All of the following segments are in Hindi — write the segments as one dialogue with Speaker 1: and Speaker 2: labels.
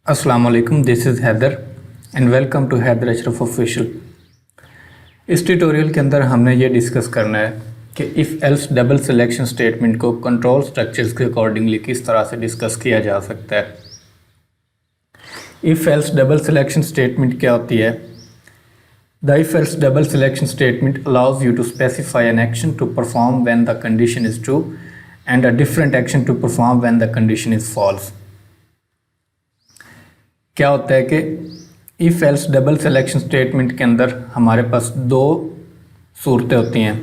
Speaker 1: अस्सलाम वालेकुम, this is Haider and welcome to Haider Ashraf official. इस ट्यूटोरियल के अंदर हमने ये डिस्कस करना है कि if else double selection statement को कंट्रोल स्ट्रक्चर्स के अकॉर्डिंगली किस तरह से डिस्कस किया जा सकता है। If else double selection statement क्या होती है? The if else double selection statement allows you to specify an action to perform when the condition is true and a different action to perform when the condition is false. क्या होता है कि if else double selection statement के अंदर हमारे पास दो सूरतें होती हैं।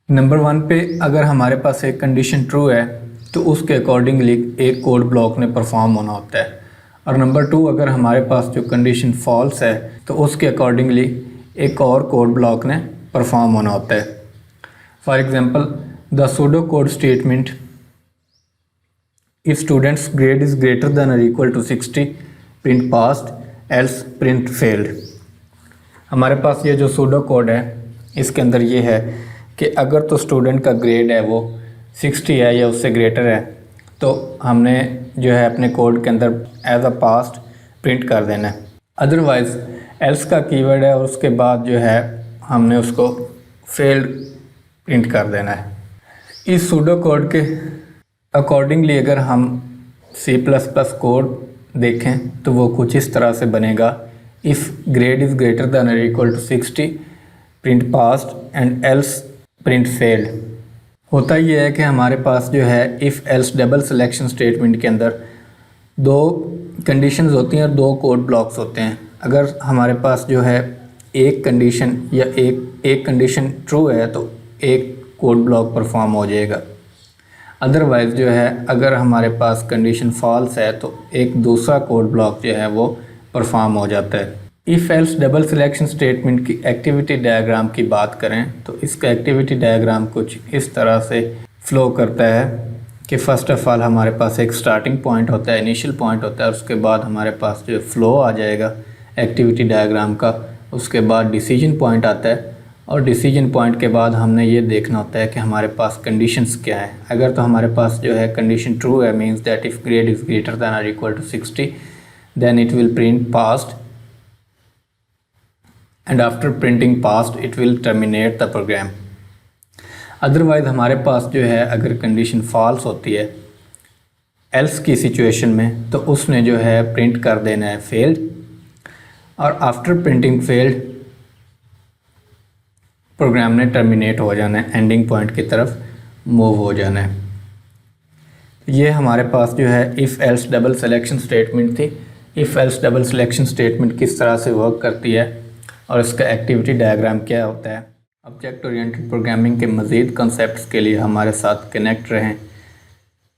Speaker 1: नंबर 1 पे अगर हमारे पास एक कंडीशन ट्रू है तो उसके अकॉर्डिंगली एक कोड ब्लॉक ने परफॉर्म होना होता है, और नंबर 2 अगर हमारे पास जो कंडीशन फॉल्स है तो उसके अकॉर्डिंगली एक और कोड ब्लॉक ने परफॉर्म होना होता है। For example the pseudo code statement if students grade is greater than or equal to 60 print passed else print failed। हमारे पास ये जो सूडो कोड है इसके अंदर ये है कि अगर तो स्टूडेंट का ग्रेड है वो 60 है या उससे ग्रेटर है तो हमने जो है अपने कोड के अंदर एज अ पास्ट प्रिंट कर देना है। अदरवाइज़ एल्स का कीवर्ड है और उसके बाद जो है हमने उसको फेल्ड प्रिंट कर देना है। इस सूडो कोड के अकॉर्डिंगली अगर हम C++ कोड देखें तो वो कुछ इस तरह से बनेगा। If grade is greater than और equal to 60 print passed and else print failed. होता ये है कि हमारे पास जो है if else double selection statement के अंदर दो कंडीशंस होती हैं और दो कोड ब्लॉक्स होते हैं। अगर हमारे पास जो है एक कंडीशन या एक कंडीशन ट्रू है तो एक कोड ब्लॉक परफॉर्म हो जाएगा। अदरवाइज़ जो है अगर हमारे पास कंडीशन फॉल्स है तो एक दूसरा कोड ब्लॉक जो है वो परफॉर्म हो जाता है। If else double selection statement की एक्टिविटी डायग्राम की बात करें तो इसका एक्टिविटी डायग्राम कुछ इस तरह से फ्लो करता है कि फ़र्स्ट ऑफ़ ऑल हमारे पास एक स्टार्टिंग पॉइंट होता है, इनिशियल पॉइंट होता है, और उसके बाद हमारे पास जो फ्लो आ जाएगा एक्टिविटी डायग्राम का। उसके बाद डिसीजन पॉइंट आता है और डिसीजन पॉइंट के बाद हमने ये देखना होता है कि हमारे पास कंडीशंस क्या है। अगर तो हमारे पास जो है कंडीशन ट्रू है means that if grade is greater than और equal to 60 then it will print passed and after printing passed it will terminate the program. Otherwise हमारे पास जो है अगर कंडीशन फॉल्स होती है एल्स की सिचुएशन में तो उसने जो है प्रिंट कर देना है फेल्ड, और आफ्टर प्रिंटिंग फेल्ड प्रोग्राम ने टर्मिनेट हो जाना है, एंडिंग पॉइंट की तरफ मूव हो जाना है। ये हमारे पास जो है if else double selection statement थी। If else double selection statement किस तरह से वर्क करती है और इसका एक्टिविटी डायग्राम क्या होता है। ऑब्जेक्ट ओरिएंटेड प्रोग्रामिंग के मज़ीद कॉन्सेप्ट्स के लिए हमारे साथ कनेक्ट रहें।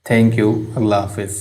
Speaker 1: Thank you. अल्लाह हाफिज़।